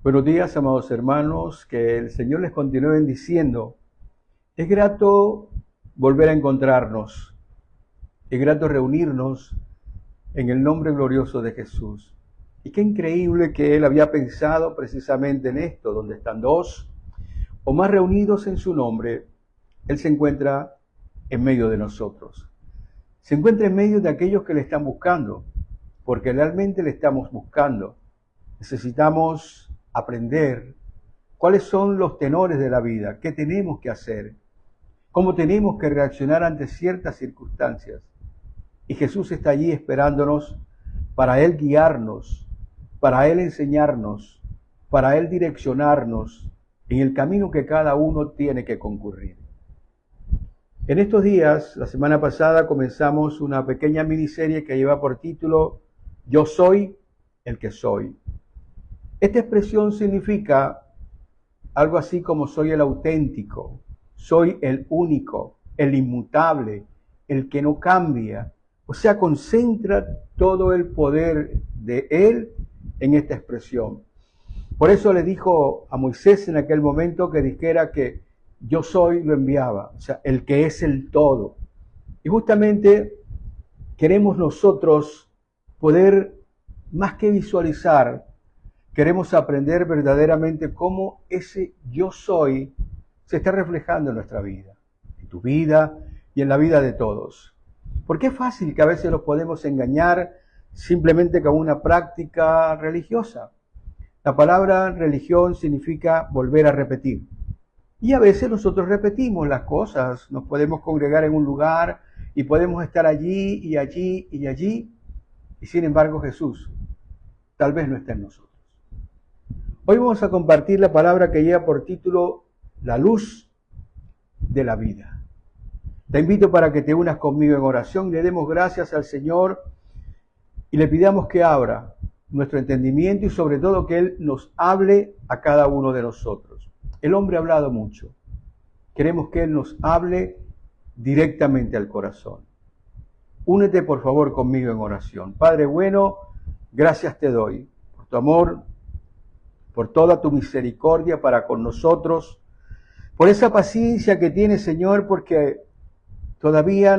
Buenos días, amados hermanos, que el Señor les continúe bendiciendo. Es grato volver a encontrarnos, es grato reunirnos en el nombre glorioso de Jesús. Y qué increíble que Él había pensado precisamente en esto, donde están dos o más reunidos en su nombre, Él se encuentra en medio de nosotros. Se encuentra en medio de aquellos que le están buscando, porque realmente le estamos buscando. Necesitamos aprender cuáles son los tenores de la vida, qué tenemos que hacer, cómo tenemos que reaccionar ante ciertas circunstancias. Y Jesús está allí esperándonos para Él guiarnos, para Él enseñarnos, para Él direccionarnos en el camino que cada uno tiene que concurrir. En estos días, la semana pasada, comenzamos una pequeña miniserie que lleva por título Yo soy el que soy. Esta expresión significa algo así como soy el auténtico, soy el único, el inmutable, el que no cambia. O sea, concentra todo el poder de Él en esta expresión. Por eso le dijo a Moisés en aquel momento que dijera que yo soy, lo enviaba, o sea, el que es el todo. Y justamente queremos nosotros poder, más que visualizar, queremos aprender verdaderamente cómo ese yo soy se está reflejando en nuestra vida, en tu vida y en la vida de todos. Porque es fácil que a veces los podemos engañar simplemente con una práctica religiosa. La palabra religión significa volver a repetir. Y a veces nosotros repetimos las cosas, nos podemos congregar en un lugar y podemos estar allí y allí y allí, y sin embargo Jesús tal vez no está en nosotros. Hoy vamos a compartir la palabra que lleva por título La luz de la vida. Te invito para que te unas conmigo en oración y le demos gracias al Señor y le pidamos que abra nuestro entendimiento y sobre todo que Él nos hable a cada uno de nosotros. El hombre ha hablado mucho. Queremos que Él nos hable directamente al corazón. Únete por favor conmigo en oración. Padre bueno, gracias te doy por tu amor, por toda tu misericordia para con nosotros, por esa paciencia que tienes, Señor, porque todavía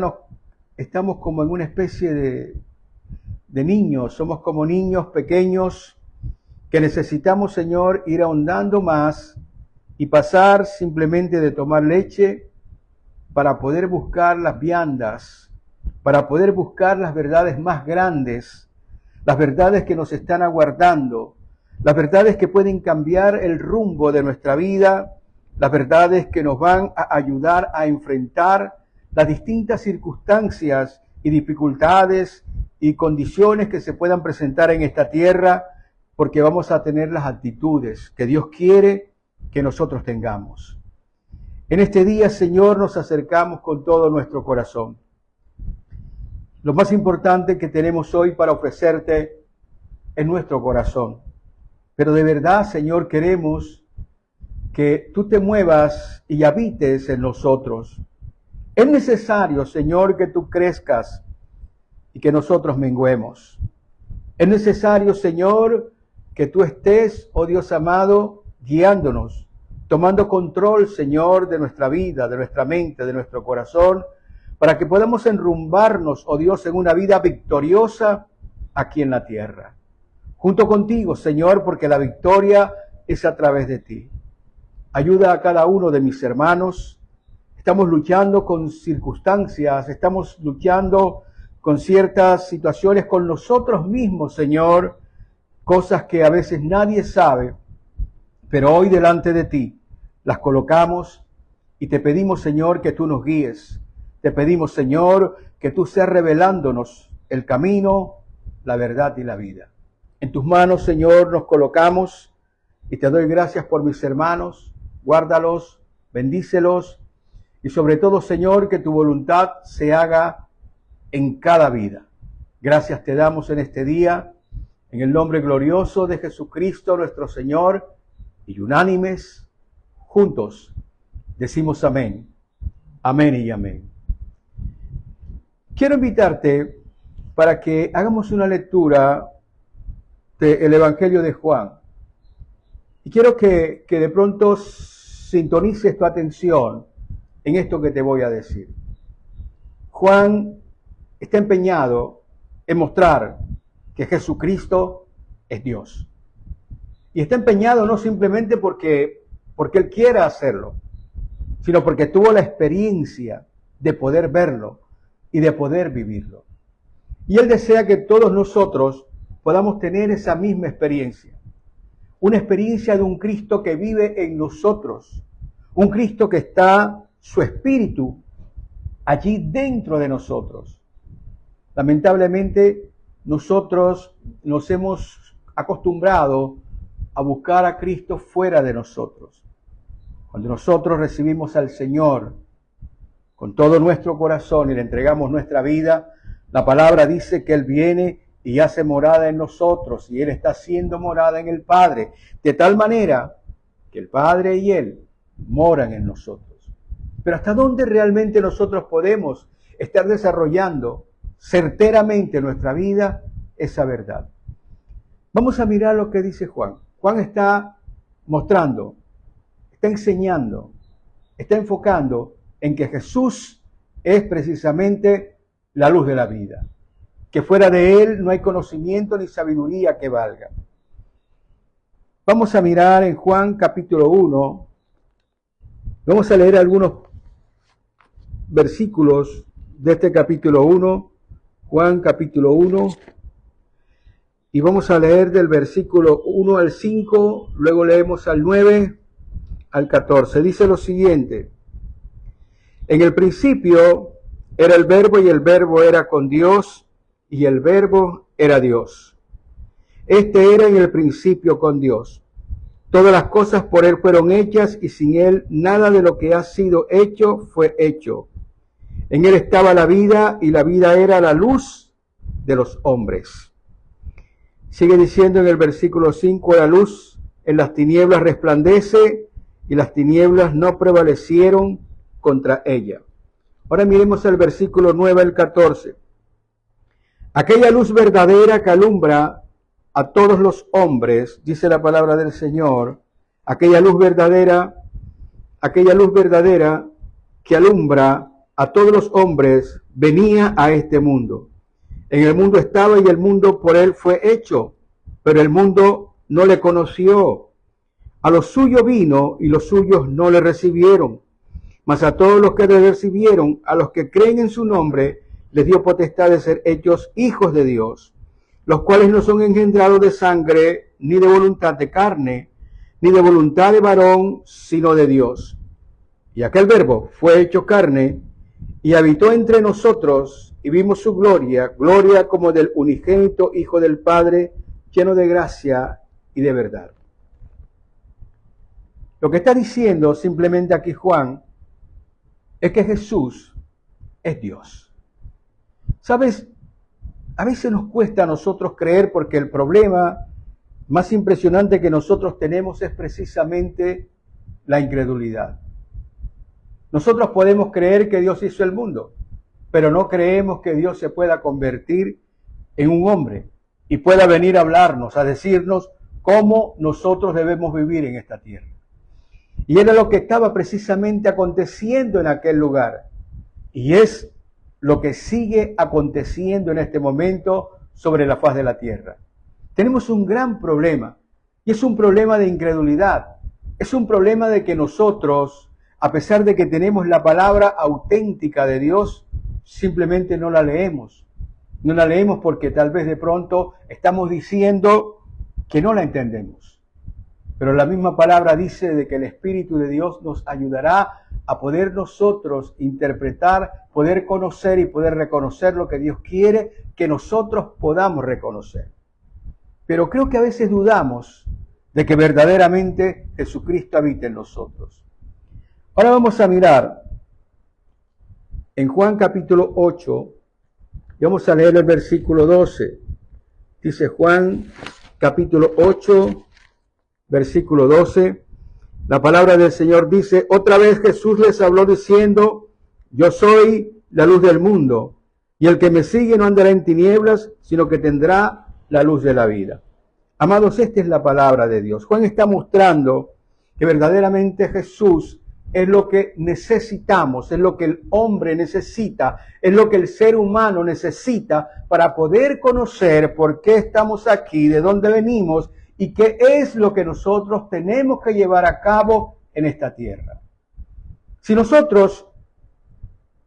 estamos como en una especie de niños, somos como niños pequeños que necesitamos, Señor, ir ahondando más y pasar simplemente de tomar leche para poder buscar las viandas, para poder buscar las verdades más grandes, las verdades que nos están aguardando, las verdades que pueden cambiar el rumbo de nuestra vida, las verdades que nos van a ayudar a enfrentar las distintas circunstancias y dificultades y condiciones que se puedan presentar en esta tierra, porque vamos a tener las actitudes que Dios quiere que nosotros tengamos. En este día, Señor, nos acercamos con todo nuestro corazón. Lo más importante que tenemos hoy para ofrecerte es nuestro corazón. Pero de verdad, Señor, queremos que tú te muevas y habites en nosotros. Es necesario, Señor, que tú crezcas y que nosotros menguemos. Es necesario, Señor, que tú estés, oh Dios amado, guiándonos, tomando control, Señor, de nuestra vida, de nuestra mente, de nuestro corazón, para que podamos enrumbarnos, oh Dios, en una vida victoriosa aquí en la tierra. Junto contigo, Señor, porque la victoria es a través de ti. Ayuda a cada uno de mis hermanos. Estamos luchando con circunstancias, estamos luchando con ciertas situaciones con nosotros mismos, Señor, cosas que a veces nadie sabe, pero hoy delante de ti las colocamos y te pedimos, Señor, que tú nos guíes. Te pedimos, Señor, que tú seas revelándonos el camino, la verdad y la vida. En tus manos, Señor, nos colocamos y te doy gracias por mis hermanos. Guárdalos, bendícelos y sobre todo, Señor, que tu voluntad se haga en cada vida. Gracias te damos en este día, en el nombre glorioso de Jesucristo nuestro Señor, y unánimes, juntos, decimos amén, amén y amén. Quiero invitarte para que hagamos una lectura del Evangelio de Juan. Y quiero que de pronto sintonices tu atención en esto que te voy a decir. Juan está empeñado en mostrar que Jesucristo es Dios. Y está empeñado no simplemente porque él quiera hacerlo, sino porque tuvo la experiencia de poder verlo y de poder vivirlo. Y él desea que todos nosotros podamos tener esa misma experiencia. Una experiencia de un Cristo que vive en nosotros. Un Cristo que está su espíritu allí dentro de nosotros. Lamentablemente, nosotros nos hemos acostumbrado a buscar a Cristo fuera de nosotros. Cuando nosotros recibimos al Señor con todo nuestro corazón y le entregamos nuestra vida, la palabra dice que Él viene y hace morada en nosotros, y Él está haciendo morada en el Padre, de tal manera que el Padre y Él moran en nosotros. Pero ¿hasta dónde realmente nosotros podemos estar desarrollando certeramente nuestra vida esa verdad? Vamos a mirar lo que dice Juan. Juan está mostrando, está enseñando, está enfocando en que Jesús es precisamente la luz de la vida. Que fuera de Él no hay conocimiento ni sabiduría que valga. Vamos a mirar en Juan capítulo 1. Vamos a leer algunos versículos de este capítulo 1. Juan capítulo 1. Y vamos a leer del versículo 1 al 5. Luego leemos al 9 al 14. Dice lo siguiente. En el principio era el Verbo, y el Verbo era con Dios, y el Verbo era Dios. Este era en el principio con Dios. Todas las cosas por Él fueron hechas, y sin Él nada de lo que ha sido hecho fue hecho. En Él estaba la vida, y la vida era la luz de los hombres. Sigue diciendo en el versículo 5, la luz en las tinieblas resplandece, y las tinieblas no prevalecieron contra ella. Ahora miremos el versículo 9 al 14. Aquella luz verdadera que alumbra a todos los hombres, dice la palabra del Señor, aquella luz verdadera que alumbra a todos los hombres, venía a este mundo. En el mundo estaba, y el mundo por Él fue hecho, pero el mundo no le conoció. A los suyos vino, y los suyos no le recibieron. Mas a todos los que le recibieron, a los que creen en su nombre, les dio potestad de ser hechos hijos de Dios, los cuales no son engendrados de sangre, ni de voluntad de carne, ni de voluntad de varón, sino de Dios. Y aquel Verbo fue hecho carne, y habitó entre nosotros, y vimos su gloria, gloria como del unigénito Hijo del Padre, lleno de gracia y de verdad. Lo que está diciendo simplemente aquí Juan es que Jesús es Dios. ¿Sabes? A veces nos cuesta a nosotros creer, porque el problema más impresionante que nosotros tenemos es precisamente la incredulidad. Nosotros podemos creer que Dios hizo el mundo, pero no creemos que Dios se pueda convertir en un hombre y pueda venir a hablarnos, a decirnos cómo nosotros debemos vivir en esta tierra. Y era lo que estaba precisamente aconteciendo en aquel lugar. Y es lo que sigue aconteciendo en este momento sobre la faz de la tierra. Tenemos un gran problema, y es un problema de incredulidad. Es un problema de que nosotros, a pesar de que tenemos la palabra auténtica de Dios, simplemente no la leemos. No la leemos porque tal vez de pronto estamos diciendo que no la entendemos. Pero la misma palabra dice de que el Espíritu de Dios nos ayudará a poder nosotros interpretar, poder conocer y poder reconocer lo que Dios quiere que nosotros podamos reconocer. Pero creo que a veces dudamos de que verdaderamente Jesucristo habite en nosotros. Ahora vamos a mirar en Juan capítulo 8, y vamos a leer el versículo 12. Dice Juan capítulo 8, versículo 12, la palabra del Señor dice: otra vez Jesús les habló diciendo: yo soy la luz del mundo, y el que me sigue no andará en tinieblas, sino que tendrá la luz de la vida. Amados, esta es la palabra de Dios. Juan está mostrando que verdaderamente Jesús es lo que necesitamos, es lo que el hombre necesita, es lo que el ser humano necesita para poder conocer por qué estamos aquí, de dónde venimos y qué es lo que nosotros tenemos que llevar a cabo en esta tierra. Si nosotros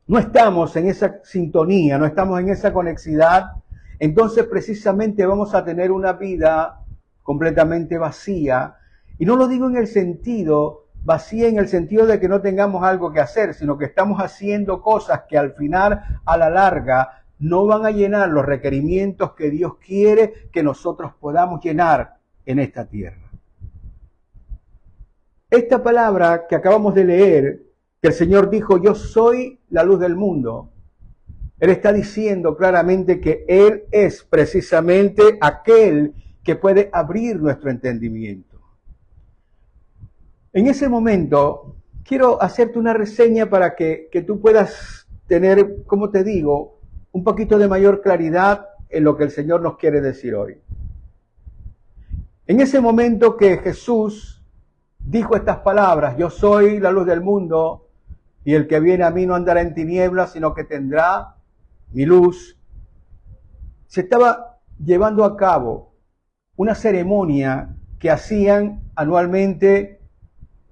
no estamos en esa sintonía, no estamos en esa conexidad, entonces precisamente vamos a tener una vida completamente vacía. Y no lo digo en el sentido vacía, en el sentido de que no tengamos algo que hacer, sino que estamos haciendo cosas que al final, a la larga, no van a llenar los requerimientos que Dios quiere que nosotros podamos llenar en esta tierra. Esta palabra que acabamos de leer, que el Señor dijo, yo soy la luz del mundo, Él está diciendo claramente que Él es precisamente aquel que puede abrir nuestro entendimiento. En ese momento, quiero hacerte una reseña para que tú puedas tener, como te digo, un poquito de mayor claridad en lo que el Señor nos quiere decir hoy. En ese momento que Jesús dijo estas palabras, yo soy la luz del mundo, y el que viene a mí no andará en tinieblas, sino que tendrá mi luz, se estaba llevando a cabo una ceremonia que hacían anualmente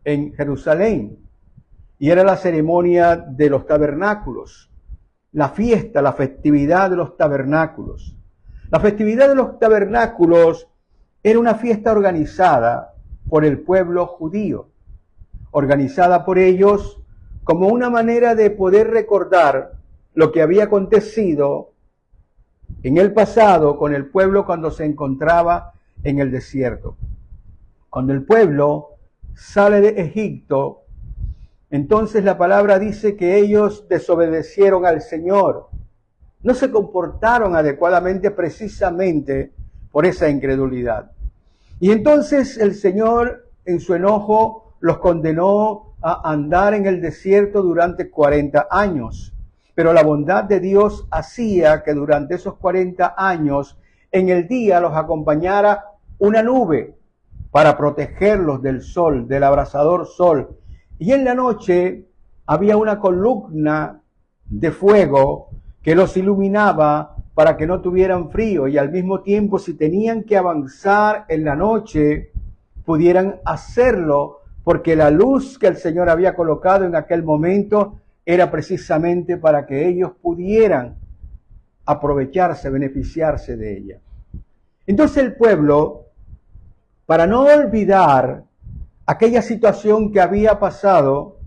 en Jerusalén, y era la ceremonia de los tabernáculos, la fiesta, la festividad de los tabernáculos. La festividad de los tabernáculos era una fiesta organizada por el pueblo judío, organizada por ellos como una manera de poder recordar lo que había acontecido en el pasado con el pueblo cuando se encontraba en el desierto. Cuando el pueblo sale de Egipto, entonces la palabra dice que ellos desobedecieron al Señor. No se comportaron adecuadamente precisamente por esa incredulidad. Y entonces el Señor, en su enojo, los condenó a andar en el desierto durante 40 años. Pero la bondad de Dios hacía que durante esos 40 años, en el día los acompañara una nube para protegerlos del sol, del abrasador sol. Y en la noche había una columna de fuego que los iluminaba para que no tuvieran frío y al mismo tiempo, si tenían que avanzar en la noche, pudieran hacerlo, porque la luz que el Señor había colocado en aquel momento era precisamente para que ellos pudieran aprovecharse, beneficiarse de ella. Entonces el pueblo, para no olvidar aquella situación que había pasado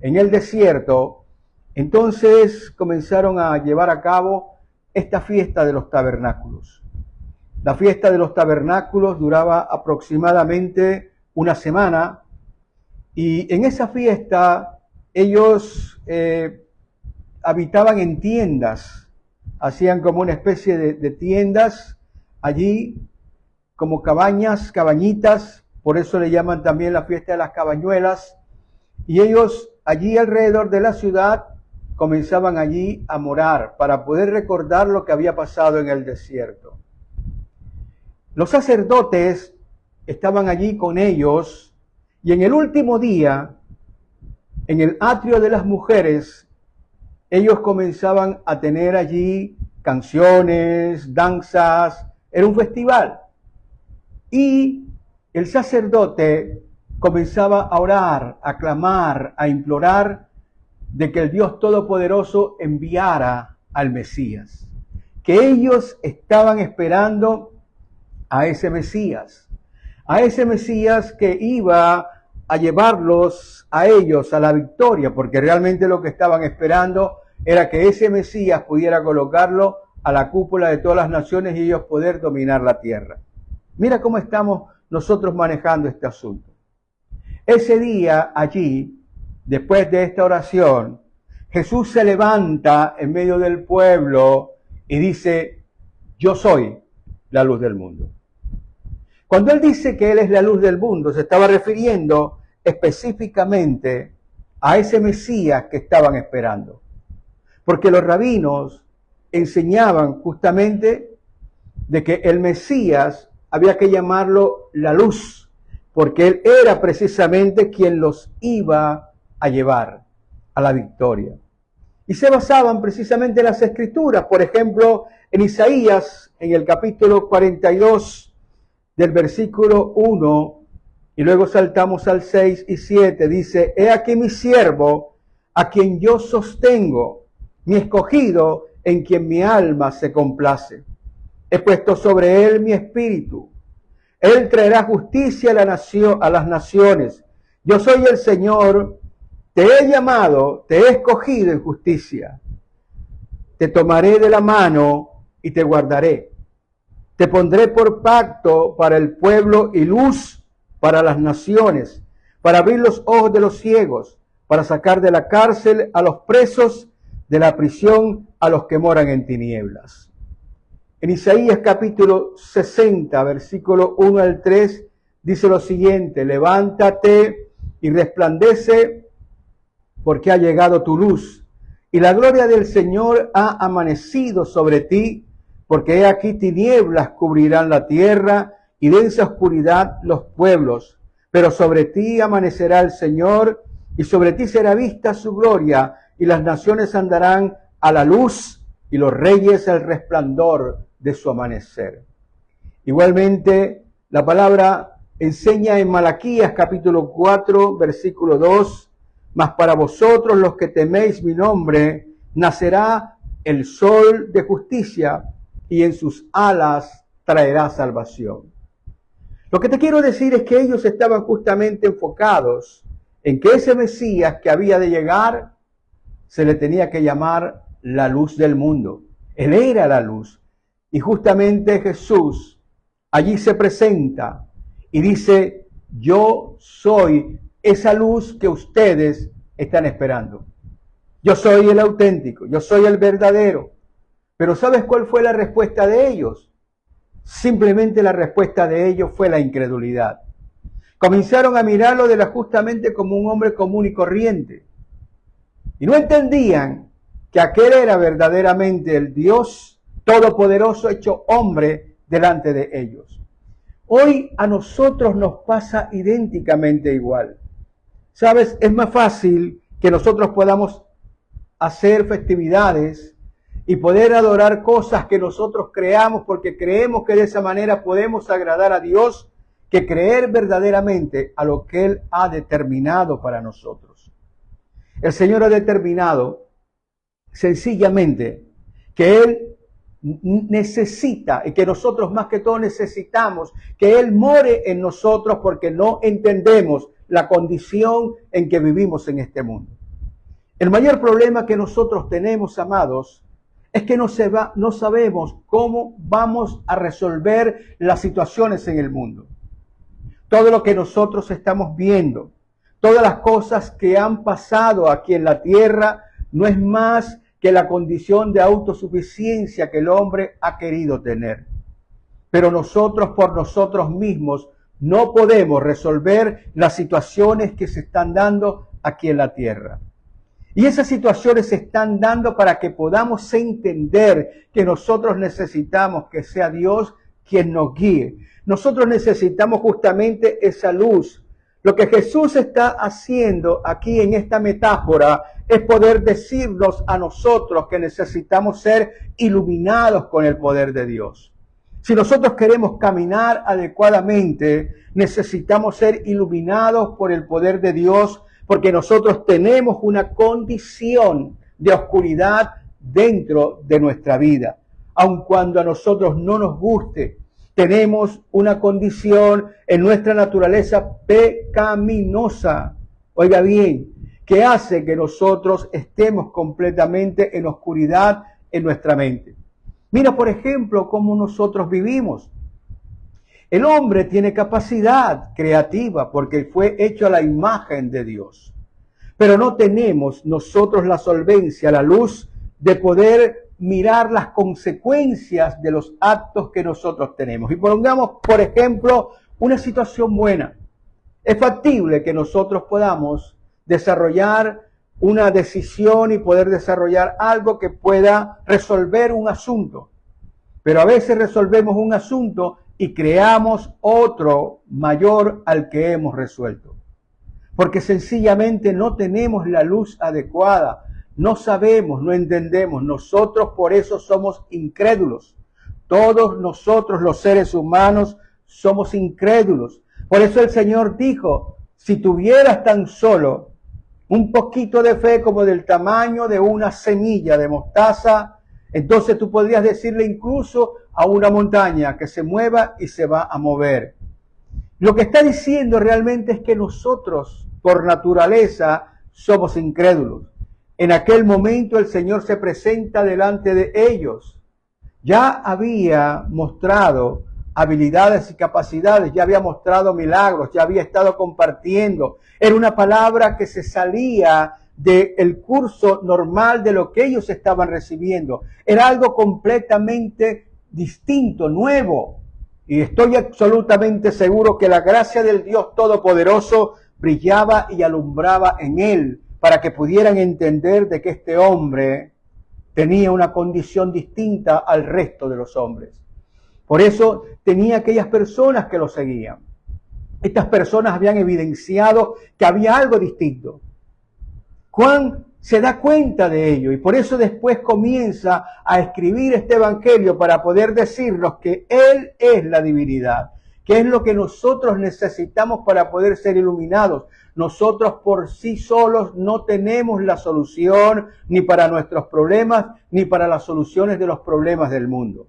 en el desierto, entonces comenzaron a llevar a cabo esta fiesta de los tabernáculos. La fiesta de los tabernáculos duraba aproximadamente una semana y en esa fiesta ellos habitaban en tiendas, hacían como una especie de tiendas allí, como cabañas, cabañitas, por eso le llaman también la fiesta de las cabañuelas, y ellos allí alrededor de la ciudad comenzaban allí a morar para poder recordar lo que había pasado en el desierto. Los sacerdotes estaban allí con ellos y en el último día, en el atrio de las mujeres, ellos comenzaban a tener allí canciones, danzas, era un festival. Y el sacerdote comenzaba a orar, a clamar, a implorar de que el Dios Todopoderoso enviara al Mesías, que ellos estaban esperando a ese Mesías que iba a llevarlos a ellos a la victoria, porque realmente lo que estaban esperando era que ese Mesías pudiera colocarlo a la cúpula de todas las naciones y ellos poder dominar la tierra. Mira cómo estamos nosotros manejando este asunto. Ese día allí, después de esta oración, Jesús se levanta en medio del pueblo y dice, yo soy la luz del mundo. Cuando Él dice que Él es la luz del mundo, se estaba refiriendo específicamente a ese Mesías que estaban esperando. Porque los rabinos enseñaban justamente de que el Mesías había que llamarlo la luz, porque Él era precisamente quien los iba a llevar a la victoria. Y se basaban precisamente en las Escrituras. Por ejemplo, en Isaías, en el capítulo 42, del versículo 1, y luego saltamos al 6 y 7, dice: He aquí mi siervo, a quien yo sostengo, mi escogido, en quien mi alma se complace. He puesto sobre él mi espíritu. Él traerá justicia a las naciones. Yo soy el Señor, te he llamado, te he escogido en justicia. Te tomaré de la mano y te guardaré. Te pondré por pacto para el pueblo y luz para las naciones, para abrir los ojos de los ciegos, para sacar de la cárcel a los presos, de la prisión a los que moran en tinieblas. En Isaías capítulo 60, versículo 1 al 3, dice lo siguiente: levántate y resplandece, porque ha llegado tu luz, y la gloria del Señor ha amanecido sobre ti, porque he aquí tinieblas cubrirán la tierra, y densa oscuridad los pueblos. Pero sobre ti amanecerá el Señor, y sobre ti será vista su gloria, y las naciones andarán a la luz, y los reyes al resplandor de su amanecer. Igualmente, la palabra enseña en Malaquías capítulo 4, versículo 2, mas para vosotros los que teméis mi nombre, nacerá el sol de justicia, y en sus alas traerá salvación. Lo que te quiero decir es que ellos estaban justamente enfocados en que ese Mesías que había de llegar se le tenía que llamar la luz del mundo. Él era la luz. Y justamente Jesús allí se presenta y dice: yo soy esa luz que ustedes están esperando. Yo soy el auténtico, yo soy el verdadero. Pero ¿sabes cuál fue la respuesta de ellos? Simplemente la respuesta de ellos fue la incredulidad. Comenzaron a mirarlo justamente como un hombre común y corriente. Y no entendían que aquel era verdaderamente el Dios todopoderoso hecho hombre delante de ellos. Hoy a nosotros nos pasa idénticamente igual. ¿Sabes? Es más fácil que nosotros podamos hacer festividades y poder adorar cosas que nosotros creamos porque creemos que de esa manera podemos agradar a Dios, que creer verdaderamente a lo que Él ha determinado para nosotros. El Señor ha determinado sencillamente que Él necesita, y que nosotros más que todo necesitamos, que Él more en nosotros porque no entendemos la condición en que vivimos en este mundo. El mayor problema que nosotros tenemos, amados, es que no sabemos cómo vamos a resolver las situaciones en el mundo. Todo lo que nosotros estamos viendo, todas las cosas que han pasado aquí en la tierra, no es más que la condición de autosuficiencia que el hombre ha querido tener. Pero nosotros por nosotros mismos no podemos resolver las situaciones que se están dando aquí en la tierra. Y esas situaciones se están dando para que podamos entender que nosotros necesitamos que sea Dios quien nos guíe. Nosotros necesitamos justamente esa luz. Lo que Jesús está haciendo aquí en esta metáfora es poder decirnos a nosotros que necesitamos ser iluminados con el poder de Dios. Si nosotros queremos caminar adecuadamente, necesitamos ser iluminados por el poder de Dios, porque nosotros tenemos una condición de oscuridad dentro de nuestra vida. Aun cuando a nosotros no nos guste, tenemos una condición en nuestra naturaleza pecaminosa, oiga bien, que hace que nosotros estemos completamente en oscuridad en nuestra mente. Mira, por ejemplo, cómo nosotros vivimos. El hombre tiene capacidad creativa porque fue hecho a la imagen de Dios. Pero no tenemos nosotros la solvencia, la luz de poder mirar las consecuencias de los actos que nosotros tenemos. Y pongamos, por ejemplo, una situación buena. Es factible que nosotros podamos desarrollar una decisión y poder desarrollar algo que pueda resolver un asunto. Pero a veces resolvemos un asunto y creamos otro mayor al que hemos resuelto. Porque sencillamente no tenemos la luz adecuada, no sabemos, no entendemos. Nosotros por eso somos incrédulos. Todos nosotros los seres humanos somos incrédulos. Por eso el Señor dijo, si tuvieras tan solo un poquito de fe como del tamaño de una semilla de mostaza, entonces tú podrías decirle incluso a una montaña que se mueva y se va a mover. Lo que está diciendo realmente es que nosotros, por naturaleza, somos incrédulos. En aquel momento el Señor se presenta delante de ellos. Ya había mostrado habilidades y capacidades, ya había mostrado milagros, ya había estado compartiendo. Era una palabra que se salía del curso normal de lo que ellos estaban recibiendo. Era algo completamente distinto, nuevo. Y estoy absolutamente seguro que la gracia del Dios Todopoderoso brillaba y alumbraba en él para que pudieran entender de que este hombre tenía una condición distinta al resto de los hombres. Por eso tenía aquellas personas que lo seguían. Estas personas habían evidenciado que había algo distinto. Juan se da cuenta de ello y por eso después comienza a escribir este evangelio para poder decirnos que Él es la divinidad, que es lo que nosotros necesitamos para poder ser iluminados. Nosotros por sí solos no tenemos la solución ni para nuestros problemas ni para las soluciones de los problemas del mundo.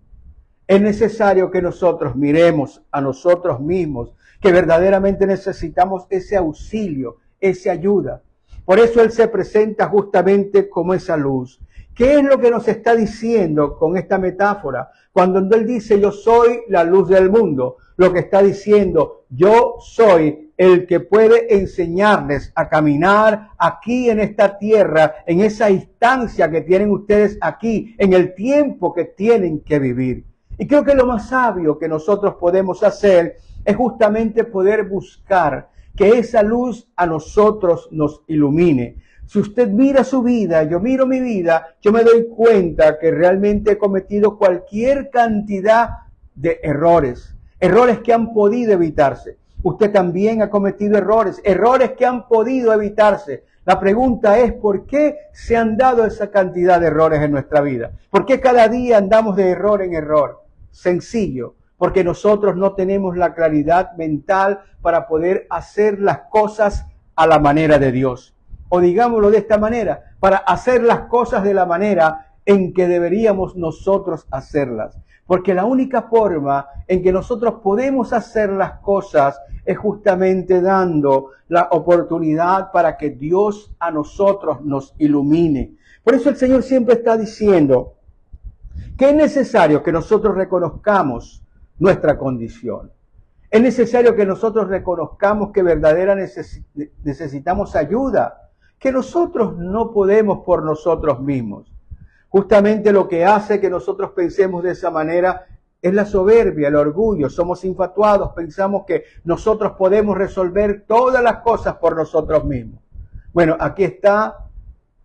Es necesario que nosotros miremos a nosotros mismos, que verdaderamente necesitamos ese auxilio, esa ayuda. Por eso Él se presenta justamente como esa luz. ¿Qué es lo que nos está diciendo con esta metáfora? Cuando Él dice, yo soy la luz del mundo, lo que está diciendo, yo soy el que puede enseñarles a caminar aquí en esta tierra, en esa instancia que tienen ustedes aquí, en el tiempo que tienen que vivir. Y creo que lo más sabio que nosotros podemos hacer es justamente poder buscar que esa luz a nosotros nos ilumine. Si usted mira su vida, yo miro mi vida, yo me doy cuenta que realmente he cometido cualquier cantidad de errores, errores que han podido evitarse. Usted también ha cometido errores que han podido evitarse. La pregunta es, ¿por qué se han dado esa cantidad de errores en nuestra vida? ¿Por qué cada día andamos de error en error? Sencillo, porque nosotros no tenemos la claridad mental para poder hacer las cosas a la manera de Dios. O digámoslo de esta manera, para hacer las cosas de la manera en que deberíamos nosotros hacerlas. Porque la única forma en que nosotros podemos hacer las cosas es justamente dando la oportunidad para que Dios a nosotros nos ilumine. Por eso el Señor siempre está diciendo que es necesario que nosotros reconozcamos nuestra condición. Es necesario que nosotros reconozcamos que verdaderamente necesitamos ayuda, que nosotros no podemos por nosotros mismos. Justamente lo que hace que nosotros pensemos de esa manera es la soberbia, el orgullo. Somos infatuados, pensamos que nosotros podemos resolver todas las cosas por nosotros mismos. Bueno, aquí está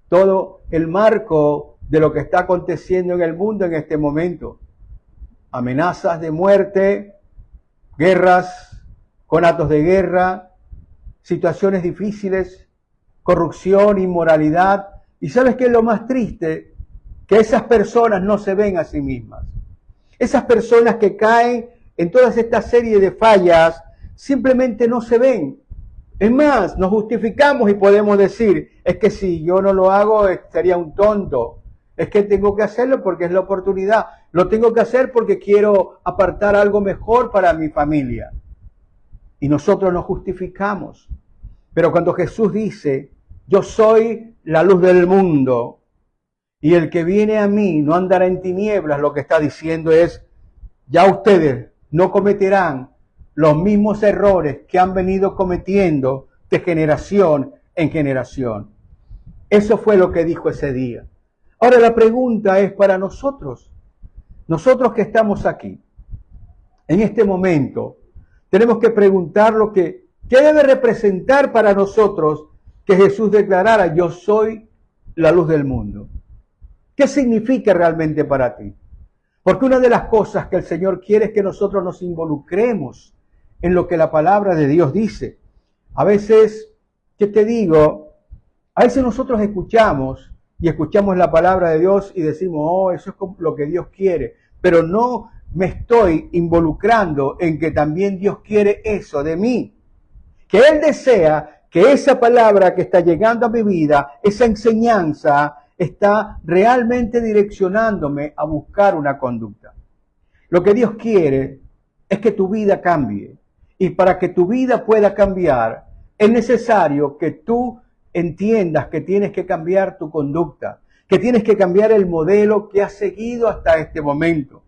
todo el marco de lo que está aconteciendo en el mundo en este momento. Amenazas de muerte, guerras, conatos de guerra, situaciones difíciles, corrupción, inmoralidad. ¿Y sabes qué es lo más triste? Que esas personas no se ven a sí mismas. Esas personas que caen en toda esta serie de fallas simplemente no se ven. Es más, nos justificamos y podemos decir, es que si yo no lo hago sería un tonto. Es que tengo que hacerlo porque es la oportunidad. Lo tengo que hacer porque quiero apartar algo mejor para mi familia. Y nosotros nos justificamos. Pero cuando Jesús dice, yo soy la luz del mundo, y el que viene a mí no andará en tinieblas, lo que está diciendo es, ya ustedes no cometerán los mismos errores que han venido cometiendo de generación en generación. Eso fue lo que dijo ese día. Ahora la pregunta es para nosotros que estamos aquí, en este momento, tenemos que preguntar ¿qué debe representar para nosotros que Jesús declarara, yo soy la luz del mundo? ¿Qué significa realmente para ti? Porque una de las cosas que el Señor quiere es que nosotros nos involucremos en lo que la palabra de Dios dice. A veces, ¿qué te digo? A veces nosotros escuchamos la palabra de Dios y decimos, oh, eso es lo que Dios quiere. Pero no me estoy involucrando en que también Dios quiere eso de mí. Que Él desea que esa palabra que está llegando a mi vida, esa enseñanza, está realmente direccionándome a buscar una conducta. Lo que Dios quiere es que tu vida cambie. Y para que tu vida pueda cambiar, es necesario que tú entiendas que tienes que cambiar tu conducta, que tienes que cambiar el modelo que has seguido hasta este momento.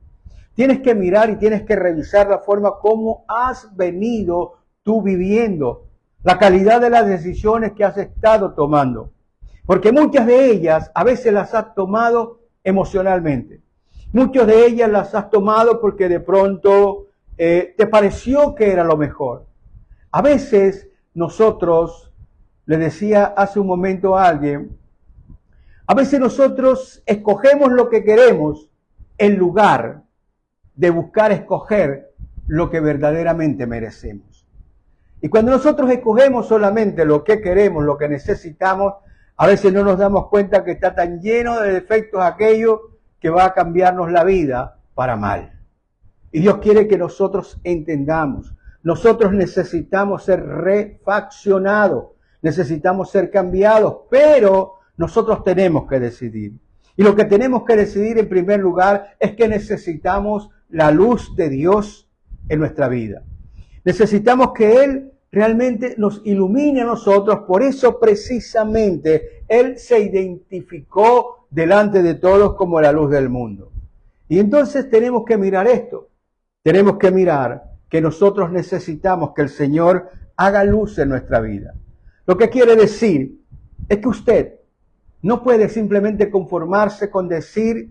Tienes que mirar y tienes que revisar la forma como has venido tú viviendo, la calidad de las decisiones que has estado tomando. Porque muchas de ellas a veces las has tomado emocionalmente. Muchas de ellas las has tomado porque de pronto te pareció que era lo mejor. A veces nosotros, le decía hace un momento a alguien, a veces nosotros escogemos lo que queremos en lugar de buscar escoger lo que verdaderamente merecemos. Y cuando nosotros escogemos solamente lo que queremos, lo que necesitamos, a veces no nos damos cuenta que está tan lleno de defectos aquello que va a cambiarnos la vida para mal. Y Dios quiere que nosotros entendamos. Nosotros necesitamos ser refaccionados, necesitamos ser cambiados, pero nosotros tenemos que decidir. Y lo que tenemos que decidir en primer lugar es que necesitamos la luz de Dios en nuestra vida. Necesitamos que Él realmente nos ilumine a nosotros. Por eso precisamente Él se identificó delante de todos como la luz del mundo. Y entonces tenemos que mirar esto. Tenemos que mirar que nosotros necesitamos que el Señor haga luz en nuestra vida. Lo que quiere decir es que usted no puede simplemente conformarse con decir,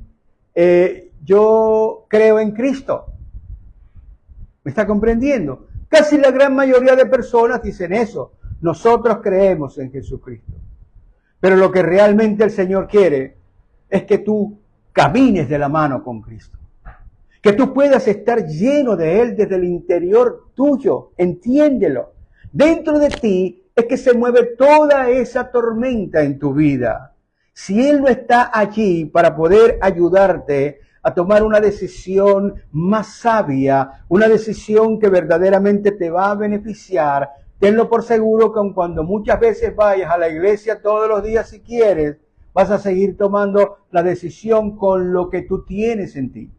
yo creo en Cristo. ¿Me está comprendiendo? Casi la gran mayoría de personas dicen eso. Nosotros creemos en Jesucristo. Pero lo que realmente el Señor quiere es que tú camines de la mano con Cristo. Que tú puedas estar lleno de Él desde el interior tuyo. Entiéndelo. Dentro de ti es que se mueve toda esa tormenta en tu vida. Si Él no está allí para poder ayudarte a tomar una decisión más sabia, una decisión que verdaderamente te va a beneficiar, tenlo por seguro que aun cuando muchas veces vayas a la iglesia todos los días si quieres, vas a seguir tomando la decisión con lo que tú tienes en ti.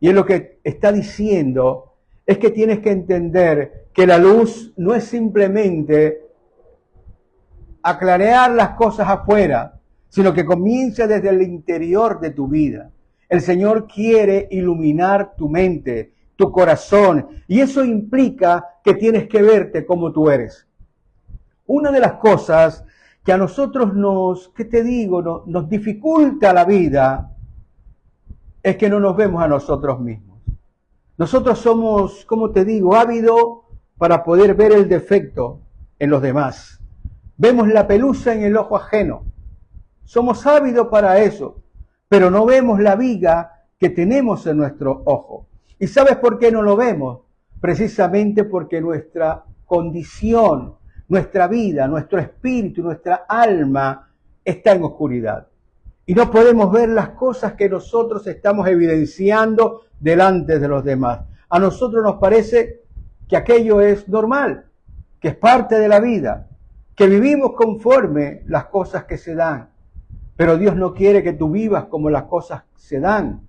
Y es lo que está diciendo, es que tienes que entender que la luz no es simplemente aclarear las cosas afuera, sino que comienza desde el interior de tu vida. El Señor quiere iluminar tu mente, tu corazón, y eso implica que tienes que verte como tú eres. Una de las cosas que a nosotros nos dificulta la vida es que no nos vemos a nosotros mismos. Nosotros somos, ávidos para poder ver el defecto en los demás. Vemos la pelusa en el ojo ajeno. Somos ávidos para eso, pero no vemos la viga que tenemos en nuestro ojo. ¿Y sabes por qué no lo vemos? Precisamente porque nuestra condición, nuestra vida, nuestro espíritu, nuestra alma está en oscuridad. Y no podemos ver las cosas que nosotros estamos evidenciando delante de los demás. A nosotros nos parece que aquello es normal, que es parte de la vida, que vivimos conforme las cosas que se dan. Pero Dios no quiere que tú vivas como las cosas se dan.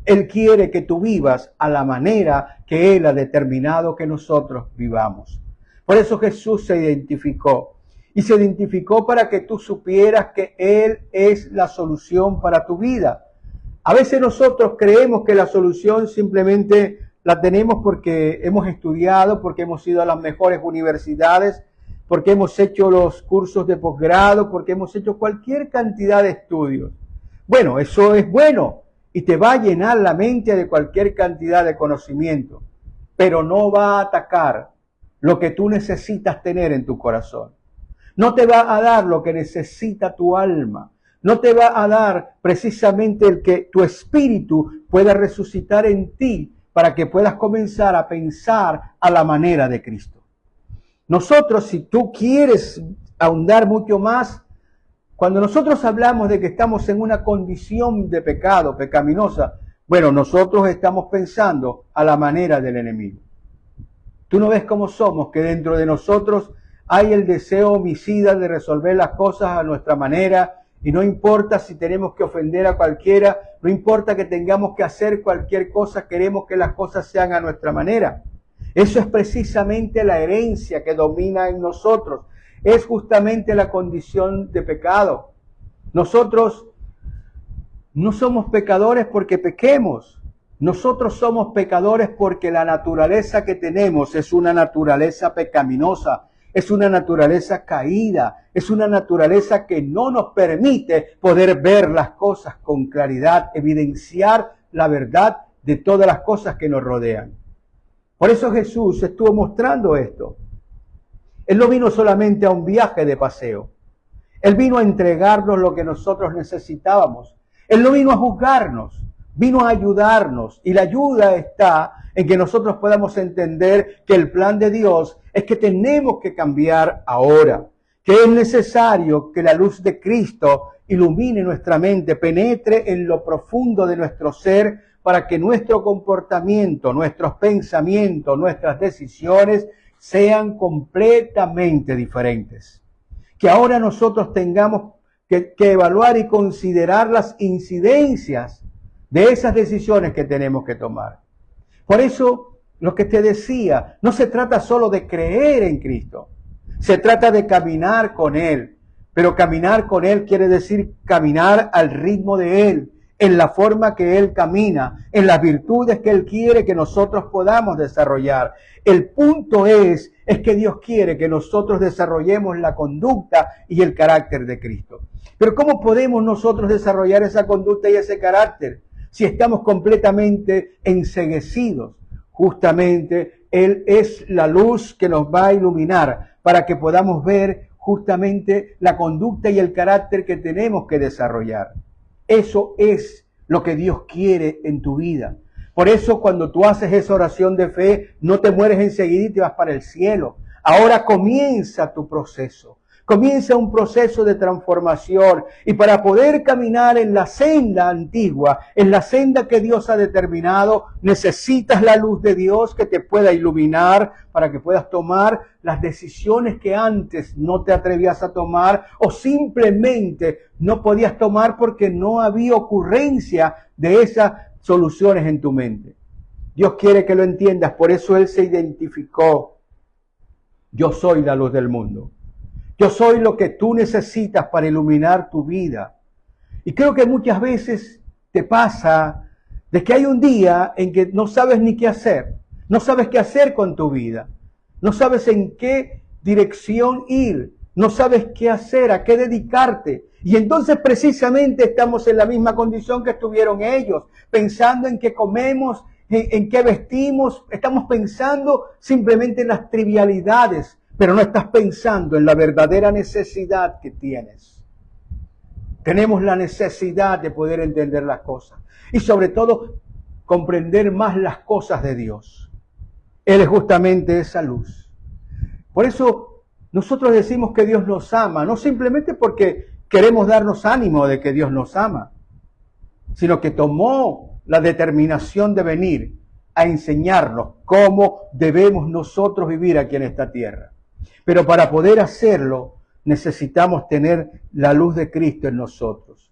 Él quiere que tú vivas a la manera que Él ha determinado que nosotros vivamos. Por eso Jesús se identificó. Y se identificó para que tú supieras que Él es la solución para tu vida. A veces nosotros creemos que la solución simplemente la tenemos porque hemos estudiado, porque hemos ido a las mejores universidades, porque hemos hecho los cursos de posgrado, porque hemos hecho cualquier cantidad de estudios. Bueno, eso es bueno y te va a llenar la mente de cualquier cantidad de conocimiento, pero no va a atacar lo que tú necesitas tener en tu corazón. No te va a dar lo que necesita tu alma. no te va a dar precisamente el que tu espíritu pueda resucitar en ti para que puedas comenzar a pensar a la manera de Cristo. Nosotros, si tú quieres ahondar mucho más, cuando nosotros hablamos de que estamos en una condición de pecado, pecaminosa, bueno, nosotros estamos pensando a la manera del enemigo. Tú no ves cómo somos, que dentro de nosotros hay el deseo homicida de resolver las cosas a nuestra manera, y no importa si tenemos que ofender a cualquiera, no importa que tengamos que hacer cualquier cosa, queremos que las cosas sean a nuestra manera. Eso es precisamente la herencia que domina en nosotros. Es justamente la condición de pecado. Nosotros no somos pecadores porque pequemos. Nosotros somos pecadores porque la naturaleza que tenemos es una naturaleza pecaminosa. Es una naturaleza caída, es una naturaleza que no nos permite poder ver las cosas con claridad, evidenciar la verdad de todas las cosas que nos rodean. Por eso Jesús estuvo mostrando esto. Él no vino solamente a un viaje de paseo. Él vino a entregarnos lo que nosotros necesitábamos. Él no vino a juzgarnos, vino a ayudarnos. Y la ayuda está en que nosotros podamos entender que el plan de Dios es que tenemos que cambiar ahora, que es necesario que la luz de Cristo ilumine nuestra mente, penetre en lo profundo de nuestro ser para que nuestro comportamiento, nuestros pensamientos, nuestras decisiones sean completamente diferentes. Que ahora nosotros tengamos que evaluar y considerar las incidencias de esas decisiones que tenemos que tomar. Por eso, lo que te decía, no se trata solo de creer en Cristo, se trata de caminar con Él. Pero caminar con Él quiere decir caminar al ritmo de Él, en la forma que Él camina, en las virtudes que Él quiere que nosotros podamos desarrollar. El punto es que Dios quiere que nosotros desarrollemos la conducta y el carácter de Cristo. Pero ¿cómo podemos nosotros desarrollar esa conducta y ese carácter si estamos completamente enceguecidos? Justamente Él es la luz que nos va a iluminar para que podamos ver justamente la conducta y el carácter que tenemos que desarrollar. Eso es lo que Dios quiere en tu vida. Por eso cuando tú haces esa oración de fe, no te mueres enseguida y te vas para el cielo. Ahora comienza tu proceso. Comienza un proceso de transformación y para poder caminar en la senda antigua, en la senda que Dios ha determinado, necesitas la luz de Dios que te pueda iluminar para que puedas tomar las decisiones que antes no te atrevías a tomar o simplemente no podías tomar porque no había ocurrencia de esas soluciones en tu mente. Dios quiere que lo entiendas, por eso Él se identificó. Yo soy la luz del mundo. Yo soy lo que tú necesitas para iluminar tu vida. Y creo que muchas veces te pasa de que hay un día en que no sabes ni qué hacer. No sabes qué hacer con tu vida. No sabes en qué dirección ir. No sabes qué hacer, a qué dedicarte. Y entonces precisamente estamos en la misma condición que estuvieron ellos, pensando en qué comemos, en qué vestimos. Estamos pensando simplemente en las trivialidades, pero no estás pensando en la verdadera necesidad que tienes. Tenemos la necesidad de poder entender las cosas y sobre todo comprender más las cosas de Dios. Él es justamente esa luz. Por eso nosotros decimos que Dios nos ama, no simplemente porque queremos darnos ánimo de que Dios nos ama, sino que tomó la determinación de venir a enseñarnos cómo debemos nosotros vivir aquí en esta tierra. Pero para poder hacerlo, necesitamos tener la luz de Cristo en nosotros.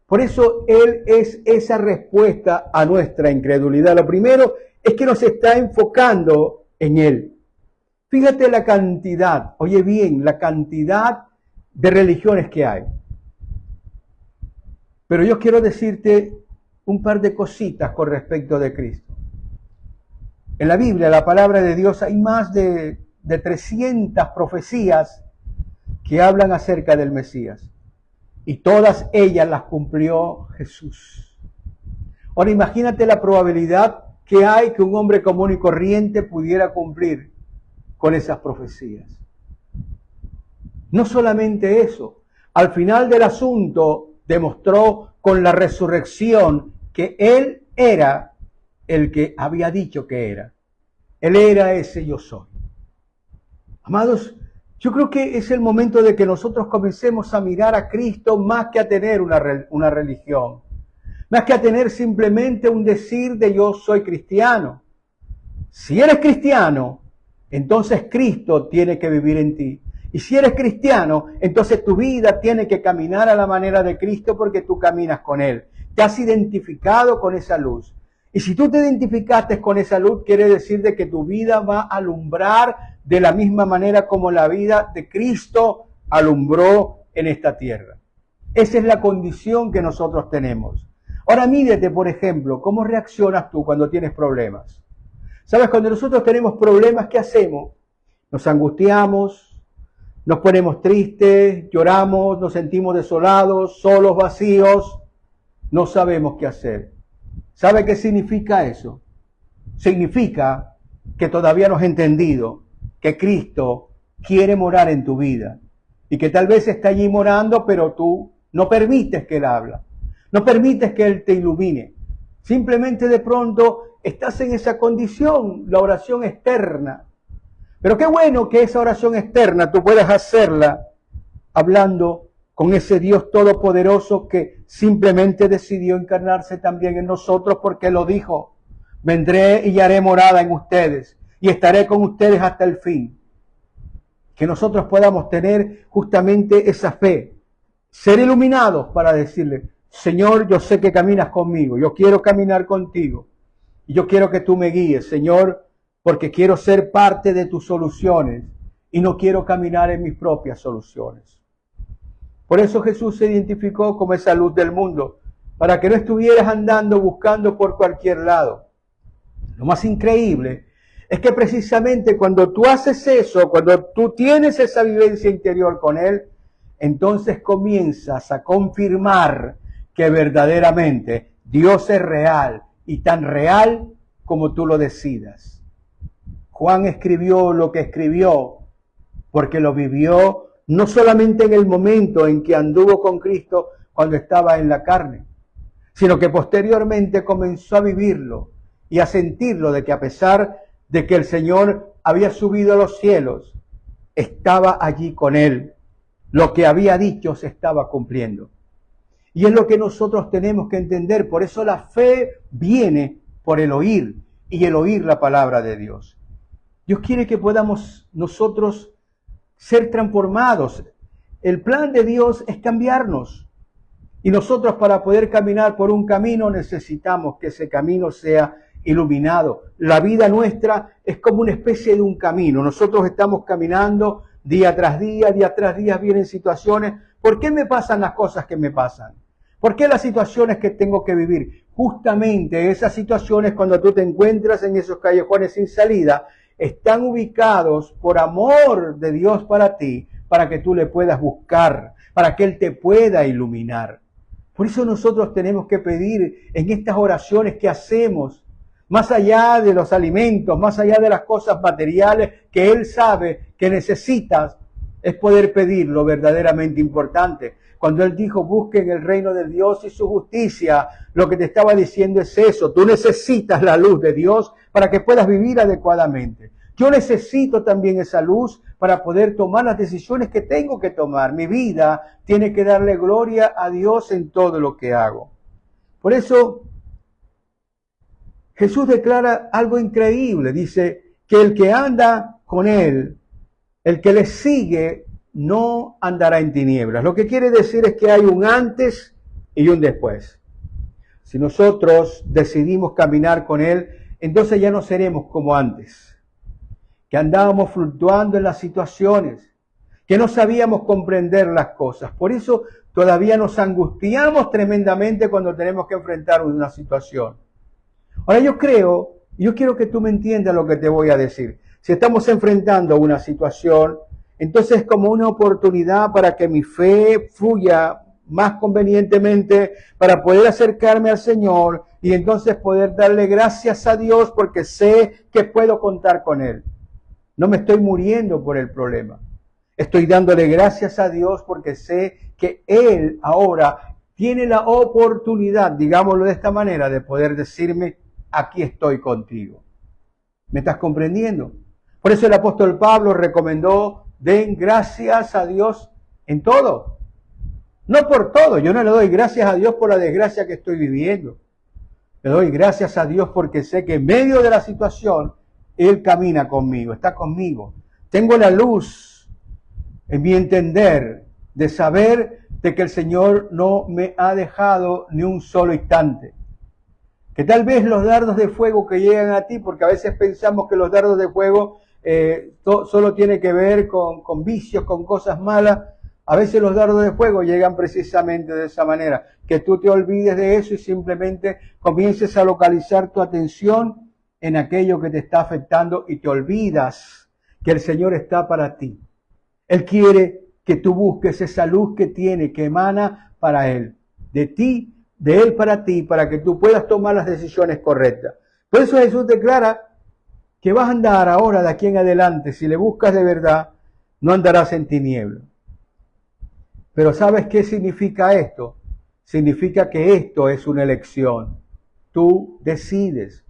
Por eso Él es esa respuesta a nuestra incredulidad. Lo primero es que nos está enfocando en Él. Fíjate la cantidad, oye bien, la cantidad de religiones que hay. Pero yo quiero decirte un par de cositas con respecto de Cristo. En la Biblia, la palabra de Dios, hay más de 300 profecías que hablan acerca del Mesías. Y todas ellas las cumplió Jesús. Ahora imagínate la probabilidad que hay que un hombre común y corriente pudiera cumplir con esas profecías. No solamente eso, al final del asunto, demostró con la resurrección que Él era el que había dicho que era. Él era ese yo soy. Amados, yo creo que es el momento de que nosotros comencemos a mirar a Cristo más que a tener una religión, más que a tener simplemente un decir de yo soy cristiano. Si eres cristiano, entonces Cristo tiene que vivir en ti. Y si eres cristiano, entonces tu vida tiene que caminar a la manera de Cristo porque tú caminas con Él. Te has identificado con esa luz. Y si tú te identificaste con esa luz, quiere decir de que tu vida va a alumbrar de la misma manera como la vida de Cristo alumbró en esta tierra. Esa es la condición que nosotros tenemos. Ahora mírate, por ejemplo, cómo reaccionas tú cuando tienes problemas. ¿Sabes? Cuando nosotros tenemos problemas, ¿qué hacemos? Nos angustiamos, nos ponemos tristes, lloramos, nos sentimos desolados, solos, vacíos, no sabemos qué hacer. ¿Sabe qué significa eso? Significa que todavía no has entendido que Cristo quiere morar en tu vida y que tal vez está allí morando, pero tú no permites que Él habla, no permites que Él te ilumine. Simplemente de pronto estás en esa condición, la oración externa. Pero qué bueno que esa oración externa tú puedas hacerla hablando con ese Dios todopoderoso que simplemente decidió encarnarse también en nosotros porque lo dijo. Vendré y haré morada en ustedes y estaré con ustedes hasta el fin. Que nosotros podamos tener justamente esa fe, ser iluminados para decirle, Señor, yo sé que caminas conmigo, yo quiero caminar contigo y yo quiero que tú me guíes, Señor, porque quiero ser parte de tus soluciones y no quiero caminar en mis propias soluciones. Por eso Jesús se identificó como esa luz del mundo, para que no estuvieras andando buscando por cualquier lado. Lo más increíble es que precisamente cuando tú haces eso, cuando tú tienes esa vivencia interior con Él, entonces comienzas a confirmar que verdaderamente Dios es real y tan real como tú lo decidas. Juan escribió lo que escribió porque lo vivió no solamente en el momento en que anduvo con Cristo cuando estaba en la carne, sino que posteriormente comenzó a vivirlo y a sentirlo de que a pesar de que el Señor había subido a los cielos, estaba allí con Él. Lo que había dicho se estaba cumpliendo. Y es lo que nosotros tenemos que entender. Por eso la fe viene por el oír y el oír la palabra de Dios. Dios quiere que podamos nosotros ser transformados. El plan de Dios es cambiarnos. Y nosotros para poder caminar por un camino necesitamos que ese camino sea iluminado. La vida nuestra es como una especie de un camino. Nosotros estamos caminando día tras día vienen situaciones. ¿Por qué me pasan las cosas que me pasan? ¿Por qué las situaciones que tengo que vivir? Justamente esas situaciones cuando tú te encuentras en esos callejones sin salida, están ubicados por amor de Dios para ti, para que tú le puedas buscar, para que Él te pueda iluminar. Por eso nosotros tenemos que pedir en estas oraciones que hacemos, más allá de los alimentos, más allá de las cosas materiales que Él sabe que necesitas, es poder pedir lo verdaderamente importante. Cuando Él dijo, busquen el reino de Dios y su justicia, lo que te estaba diciendo es eso. Tú necesitas la luz de Dios para que puedas vivir adecuadamente. Yo necesito también esa luz para poder tomar las decisiones que tengo que tomar. Mi vida tiene que darle gloria a Dios en todo lo que hago. Por eso, Jesús declara algo increíble. Dice que el que anda con Él, el que le sigue, no andará en tinieblas. Lo que quiere decir es que hay un antes y un después. Si nosotros decidimos caminar con Él, entonces ya no seremos como antes, que andábamos fluctuando en las situaciones, que no sabíamos comprender las cosas. Por eso todavía nos angustiamos tremendamente cuando tenemos que enfrentar una situación. Ahora yo quiero que tú me entiendas lo que te voy a decir. Si estamos enfrentando una situación, entonces es como una oportunidad para que mi fe fluya más convenientemente, para poder acercarme al Señor y entonces poder darle gracias a Dios porque sé que puedo contar con Él. No me estoy muriendo por el problema. Estoy dándole gracias a Dios porque sé que Él ahora tiene la oportunidad, digámoslo de esta manera, de poder decirme, aquí estoy contigo. ¿Me estás comprendiendo? Por eso el apóstol Pablo recomendó, den gracias a Dios en todo. No por todo, yo no le doy gracias a Dios por la desgracia que estoy viviendo. Le doy gracias a Dios porque sé que en medio de la situación, Él camina conmigo, está conmigo. Tengo la luz en mi entender de saber de que el Señor no me ha dejado ni un solo instante. Que tal vez los dardos de fuego que llegan a ti, porque a veces pensamos que los dardos de fuego solo tiene que ver con vicios, con cosas malas. A veces los dardos de fuego llegan precisamente de esa manera, que tú te olvides de eso y simplemente comiences a localizar tu atención en aquello que te está afectando y te olvidas que el Señor está para ti. Él quiere que tú busques esa luz que tiene, que emana para Él, de ti, de Él para ti, para que tú puedas tomar las decisiones correctas. Por eso Jesús declara que vas a andar ahora de aquí en adelante, si le buscas de verdad, no andarás en tinieblas. Pero ¿sabes qué significa esto? Significa que esto es una elección. Tú decides.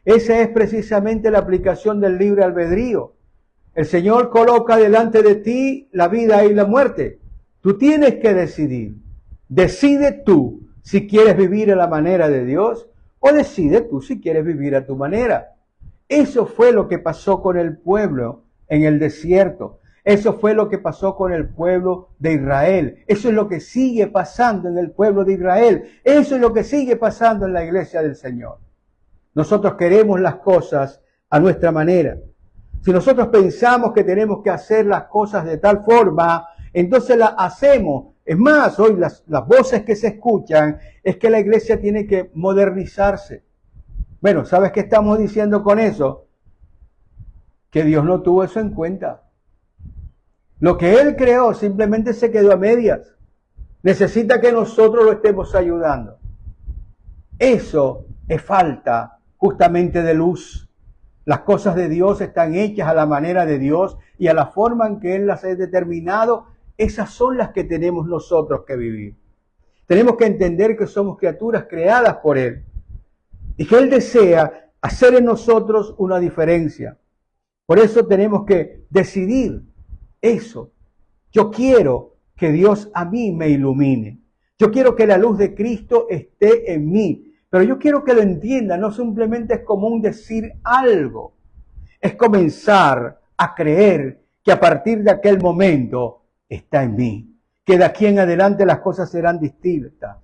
Esa es precisamente la aplicación del libre albedrío. El Señor coloca delante de ti la vida y la muerte. Tú tienes que decidir. Decide tú si quieres vivir a la manera de Dios o decide tú si quieres vivir a tu manera. Eso fue lo que pasó con el pueblo en el desierto. Eso fue lo que pasó con el pueblo de Israel. Eso es lo que sigue pasando en el pueblo de Israel. Eso es lo que sigue pasando en la iglesia del Señor. Nosotros queremos las cosas a nuestra manera. Si nosotros pensamos que tenemos que hacer las cosas de tal forma, entonces las hacemos. Es más, hoy las voces que se escuchan es que la iglesia tiene que modernizarse. Bueno, ¿sabes qué estamos diciendo con eso? Que Dios no tuvo eso en cuenta. Lo que Él creó simplemente se quedó a medias. Necesita que nosotros lo estemos ayudando. Eso es falta justamente de luz. Las cosas de Dios están hechas a la manera de Dios y a la forma en que Él las ha determinado. Esas son las que tenemos nosotros que vivir. Tenemos que entender que somos criaturas creadas por Él y que Él desea hacer en nosotros una diferencia. Por eso tenemos que decidir eso. Yo quiero que Dios a mí me ilumine. Yo quiero que la luz de Cristo esté en mí. Pero yo quiero que lo entienda, no simplemente es como un decir algo. Es comenzar a creer que a partir de aquel momento está en mí. Que de aquí en adelante las cosas serán distintas.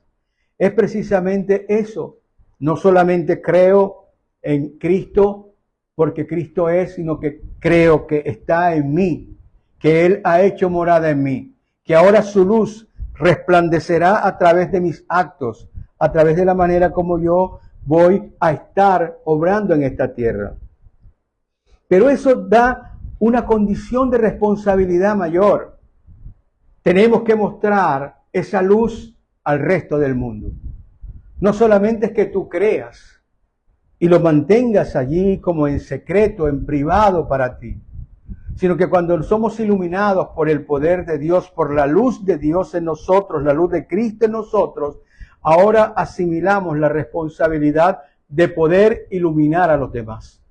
Es precisamente eso. No solamente creo en Cristo porque Cristo es, sino que creo que está en mí. Que Él ha hecho morada en mí. Que ahora su luz resplandecerá a través de mis actos, a través de la manera como yo voy a estar obrando en esta tierra. Pero eso da una condición de responsabilidad mayor. Tenemos que mostrar esa luz al resto del mundo. No solamente es que tú creas y lo mantengas allí como en secreto, en privado para ti, sino que cuando somos iluminados por el poder de Dios, por la luz de Dios en nosotros, la luz de Cristo en nosotros, ahora asimilamos la responsabilidad de poder iluminar a los demás,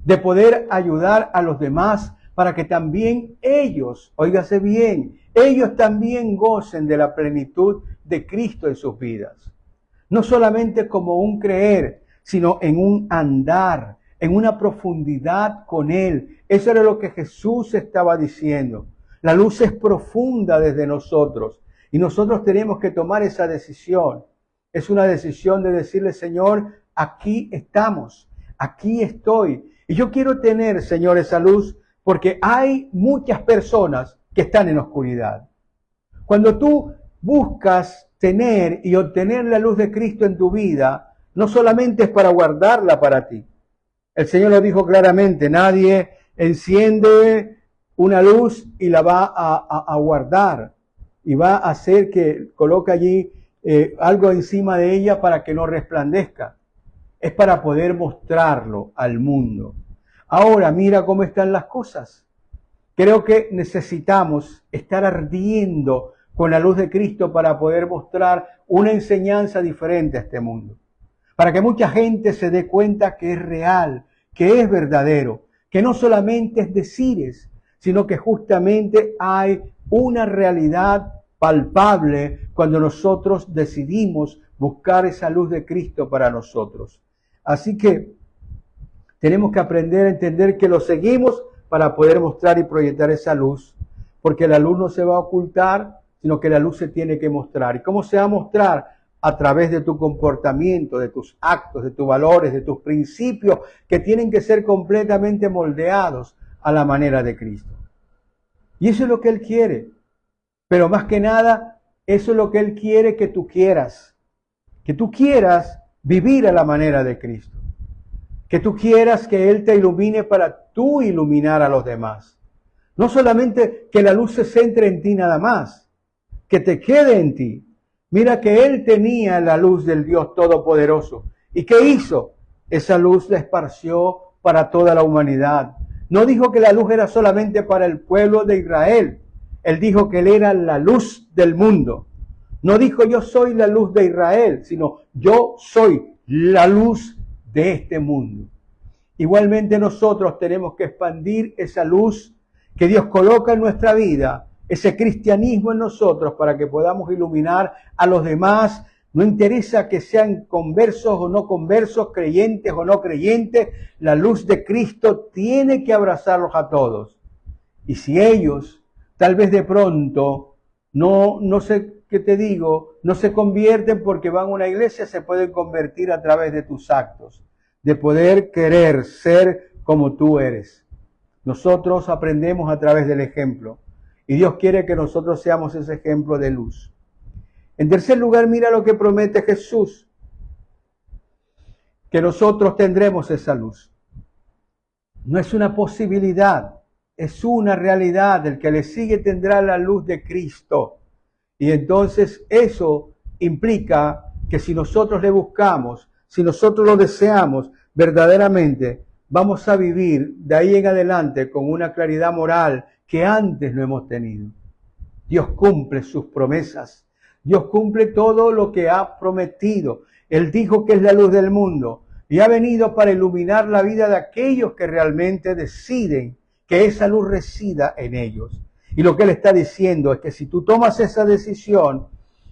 de poder ayudar a los demás para que también ellos, óigase bien, ellos también gocen de la plenitud de Cristo en sus vidas. No solamente como un creer, sino en un andar, en una profundidad con Él. Eso era lo que Jesús estaba diciendo. La luz es profunda desde nosotros y nosotros tenemos que tomar esa decisión. Es una decisión de decirle, Señor, aquí estamos, aquí estoy. Y yo quiero tener, Señor, esa luz porque hay muchas personas que están en oscuridad. Cuando tú buscas tener y obtener la luz de Cristo en tu vida, no solamente es para guardarla para ti. El Señor lo dijo claramente, nadie enciende una luz y la va a guardar y va a hacer que coloque allí algo encima de ella para que no resplandezca. Es para poder mostrarlo al mundo. Ahora mira cómo están las cosas. Creo que necesitamos estar ardiendo con la luz de Cristo para poder mostrar una enseñanza diferente a este mundo. Para que mucha gente se dé cuenta que es real, que es verdadero, que no solamente es decires, sino que justamente hay una realidad palpable cuando nosotros decidimos buscar esa luz de Cristo para nosotros. Así que tenemos que aprender a entender que lo seguimos para poder mostrar y proyectar esa luz, porque la luz no se va a ocultar, sino que la luz se tiene que mostrar. ¿Y cómo se va a mostrar? A través de tu comportamiento, de tus actos, de tus valores, de tus principios, que tienen que ser completamente moldeados a la manera de Cristo. Y eso es lo que Él quiere. Pero más que nada, eso es lo que Él quiere que tú quieras. Que tú quieras vivir a la manera de Cristo. Que tú quieras que Él te ilumine para tú iluminar a los demás. No solamente que la luz se centre en ti nada más, que te quede en ti. Mira que Él tenía la luz del Dios Todopoderoso. ¿Y qué hizo? Esa luz la esparció para toda la humanidad. No dijo que la luz era solamente para el pueblo de Israel. Él dijo que Él era la luz del mundo. No dijo yo soy la luz de Israel, sino yo soy la luz de este mundo. Igualmente nosotros tenemos que expandir esa luz que Dios coloca en nuestra vida, ese cristianismo en nosotros para que podamos iluminar a los demás. No interesa que sean conversos o no conversos, creyentes o no creyentes, la luz de Cristo tiene que abrazarlos a todos. Y si ellos, tal vez de pronto, no sé qué te digo, no se convierten porque van a una iglesia, se pueden convertir a través de tus actos, de poder querer ser como tú eres. Nosotros aprendemos a través del ejemplo. Y Dios quiere que nosotros seamos ese ejemplo de luz. En tercer lugar, mira lo que promete Jesús. Que nosotros tendremos esa luz. No es una posibilidad, es una realidad. El que le sigue tendrá la luz de Cristo. Y entonces eso implica que si nosotros le buscamos, si nosotros lo deseamos verdaderamente, vamos a vivir de ahí en adelante con una claridad moral que antes no hemos tenido. Dios cumple sus promesas. Dios cumple todo lo que ha prometido. Él dijo que es la luz del mundo y ha venido para iluminar la vida de aquellos que realmente deciden que esa luz resida en ellos. Y lo que Él está diciendo es que si tú tomas esa decisión,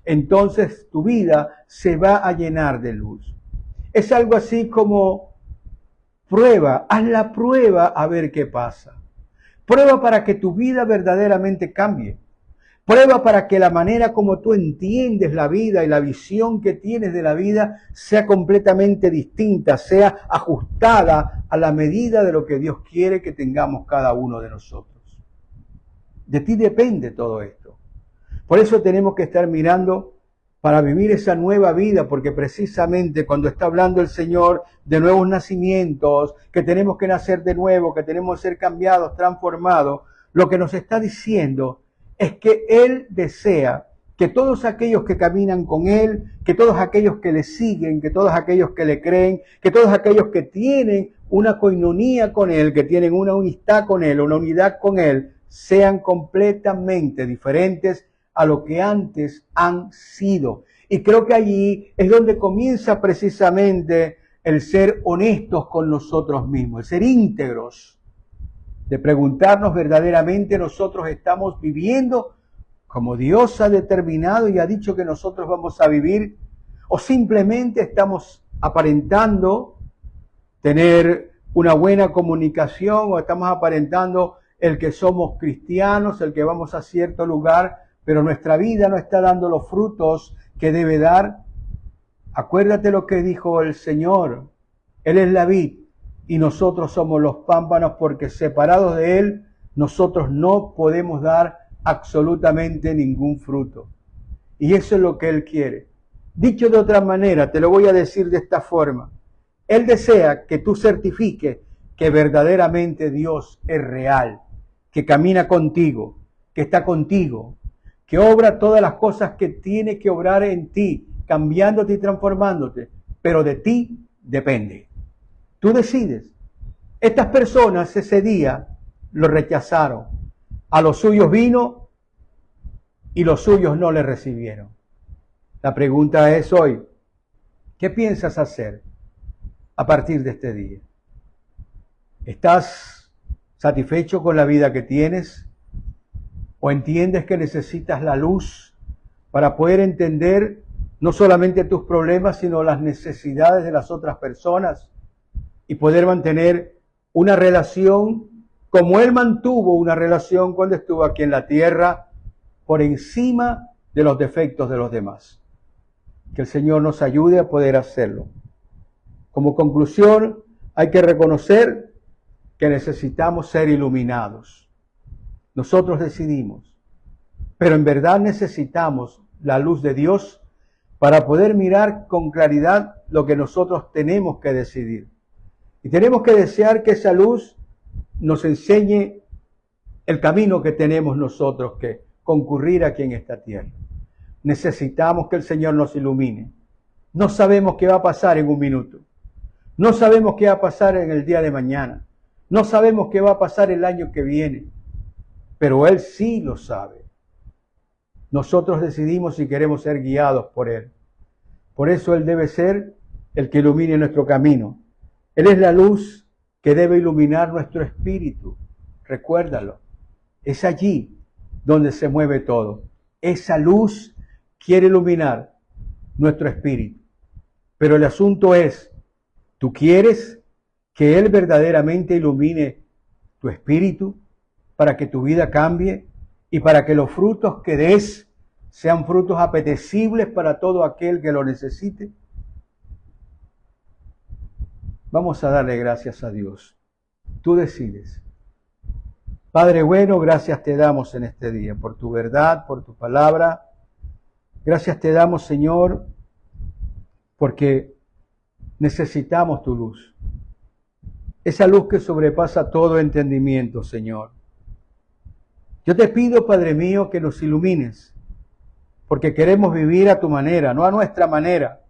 entonces tu vida se va a llenar de luz. Es algo así como prueba, haz la prueba a ver qué pasa. Prueba para que tu vida verdaderamente cambie. Prueba para que la manera como tú entiendes la vida y la visión que tienes de la vida sea completamente distinta, sea ajustada a la medida de lo que Dios quiere que tengamos cada uno de nosotros. De ti depende todo esto. Por eso tenemos que estar mirando para vivir esa nueva vida, porque precisamente cuando está hablando el Señor de nuevos nacimientos, que tenemos que nacer de nuevo, que tenemos que ser cambiados, transformados, lo que nos está diciendo es que Él desea que todos aquellos que caminan con Él, que todos aquellos que le siguen, que todos aquellos que le creen, que todos aquellos que tienen una coinonía con Él, que tienen una amistad con Él, una unidad con Él, sean completamente diferentes a lo que antes han sido. Y creo que allí es donde comienza precisamente el ser honestos con nosotros mismos, el ser íntegros, de preguntarnos verdaderamente nosotros estamos viviendo como Dios ha determinado y ha dicho que nosotros vamos a vivir, o simplemente estamos aparentando tener una buena comunicación, o estamos aparentando el que somos cristianos, el que vamos a cierto lugar, pero nuestra vida no está dando los frutos que debe dar. Acuérdate lo que dijo el Señor. Él es la vid y nosotros somos los pámpanos, porque separados de Él nosotros no podemos dar absolutamente ningún fruto. Y eso es lo que Él quiere. Dicho de otra manera, te lo voy a decir de esta forma. Él desea que tú certifiques que verdaderamente Dios es real, que camina contigo, que está contigo, que obra todas las cosas que tiene que obrar en ti, cambiándote y transformándote, pero de ti depende. Tú decides. Estas personas ese día lo rechazaron. A los suyos vino y los suyos no le recibieron. La pregunta es hoy, ¿qué piensas hacer a partir de este día? ¿Estás satisfecho con la vida que tienes? ¿O entiendes que necesitas la luz para poder entender no solamente tus problemas, sino las necesidades de las otras personas y poder mantener una relación como Él mantuvo una relación cuando estuvo aquí en la tierra, por encima de los defectos de los demás? Que el Señor nos ayude a poder hacerlo. Como conclusión, hay que reconocer que necesitamos ser iluminados. Nosotros decidimos, pero en verdad necesitamos la luz de Dios para poder mirar con claridad lo que nosotros tenemos que decidir. Y tenemos que desear que esa luz nos enseñe el camino que tenemos nosotros que concurrir aquí en esta tierra. Necesitamos que el Señor nos ilumine. No sabemos qué va a pasar en un minuto. No sabemos qué va a pasar en el día de mañana. No sabemos qué va a pasar el año que viene. Pero Él sí lo sabe. Nosotros decidimos si queremos ser guiados por Él. Por eso Él debe ser el que ilumine nuestro camino. Él es la luz que debe iluminar nuestro espíritu. Recuérdalo. Es allí donde se mueve todo. Esa luz quiere iluminar nuestro espíritu. Pero el asunto es, ¿tú quieres que Él verdaderamente ilumine tu espíritu para que tu vida cambie y para que los frutos que des sean frutos apetecibles para todo aquel que lo necesite? Vamos a darle gracias a Dios. Tú decides. Padre bueno, gracias te damos en este día por tu verdad, por tu palabra. Gracias te damos, Señor, porque necesitamos tu luz. Esa luz que sobrepasa todo entendimiento, Señor. Yo te pido, Padre mío, que nos ilumines, porque queremos vivir a tu manera, no a nuestra manera.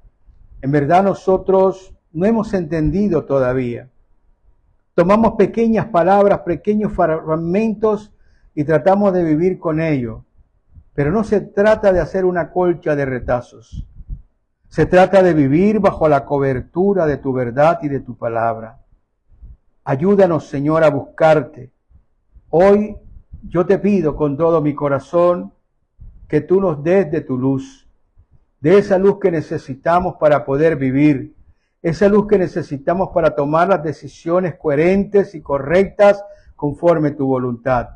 En verdad nosotros no hemos entendido todavía. Tomamos pequeñas palabras, pequeños fragmentos y tratamos de vivir con ello. Pero no se trata de hacer una colcha de retazos. Se trata de vivir bajo la cobertura de tu verdad y de tu palabra. Ayúdanos, Señor, a buscarte. Hoy yo te pido con todo mi corazón que tú nos des de tu luz, de esa luz que necesitamos para poder vivir, esa luz que necesitamos para tomar las decisiones coherentes y correctas conforme tu voluntad.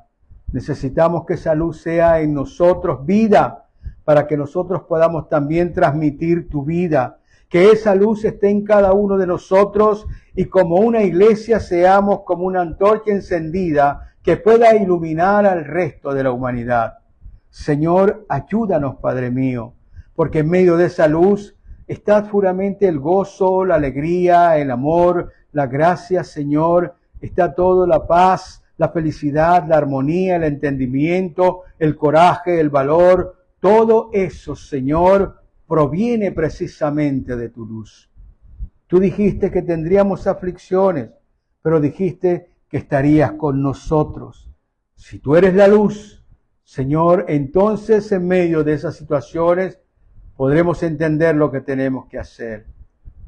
Necesitamos que esa luz sea en nosotros vida, para que nosotros podamos también transmitir tu vida. Que esa luz esté en cada uno de nosotros y como una iglesia seamos como una antorcha encendida que pueda iluminar al resto de la humanidad. Señor, ayúdanos, Padre mío, porque en medio de esa luz está puramente el gozo, la alegría, el amor, la gracia, Señor. Está todo la paz, la felicidad, la armonía, el entendimiento, el coraje, el valor. Todo eso, Señor, proviene precisamente de tu luz. Tú dijiste que tendríamos aflicciones, pero dijiste que estarías con nosotros. Si tú eres la luz, Señor, entonces en medio de esas situaciones podremos entender lo que tenemos que hacer.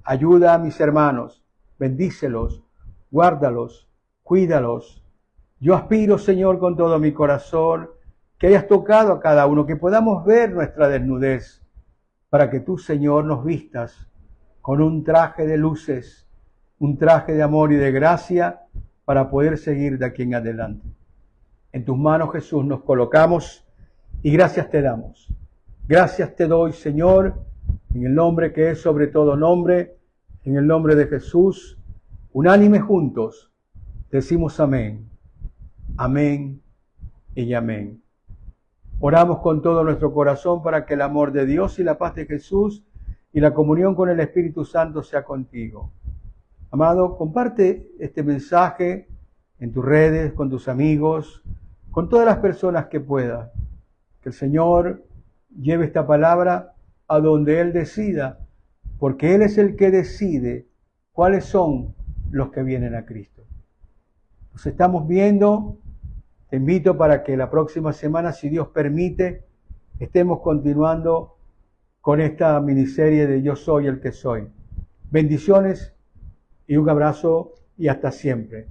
Ayuda a mis hermanos, bendícelos, guárdalos, cuídalos. Yo aspiro, Señor, con todo mi corazón, que hayas tocado a cada uno, que podamos ver nuestra desnudez, para que tú, Señor, nos vistas con un traje de luces, un traje de amor y de gracia, para poder seguir de aquí en adelante. En tus manos, Jesús, nos colocamos y gracias te damos. Gracias te doy, Señor, en el nombre que es sobre todo nombre, en el nombre de Jesús, unánime juntos, decimos amén, amén y amén. Oramos con todo nuestro corazón para que el amor de Dios y la paz de Jesús y la comunión con el Espíritu Santo sea contigo. Amado, comparte este mensaje en tus redes, con tus amigos, con todas las personas que puedas. Que el Señor lleve esta palabra a donde Él decida, porque Él es el que decide cuáles son los que vienen a Cristo. Nos estamos viendo. Te invito para que la próxima semana, si Dios permite, estemos continuando con esta miniserie de Yo soy el que soy. Bendiciones y un abrazo y hasta siempre.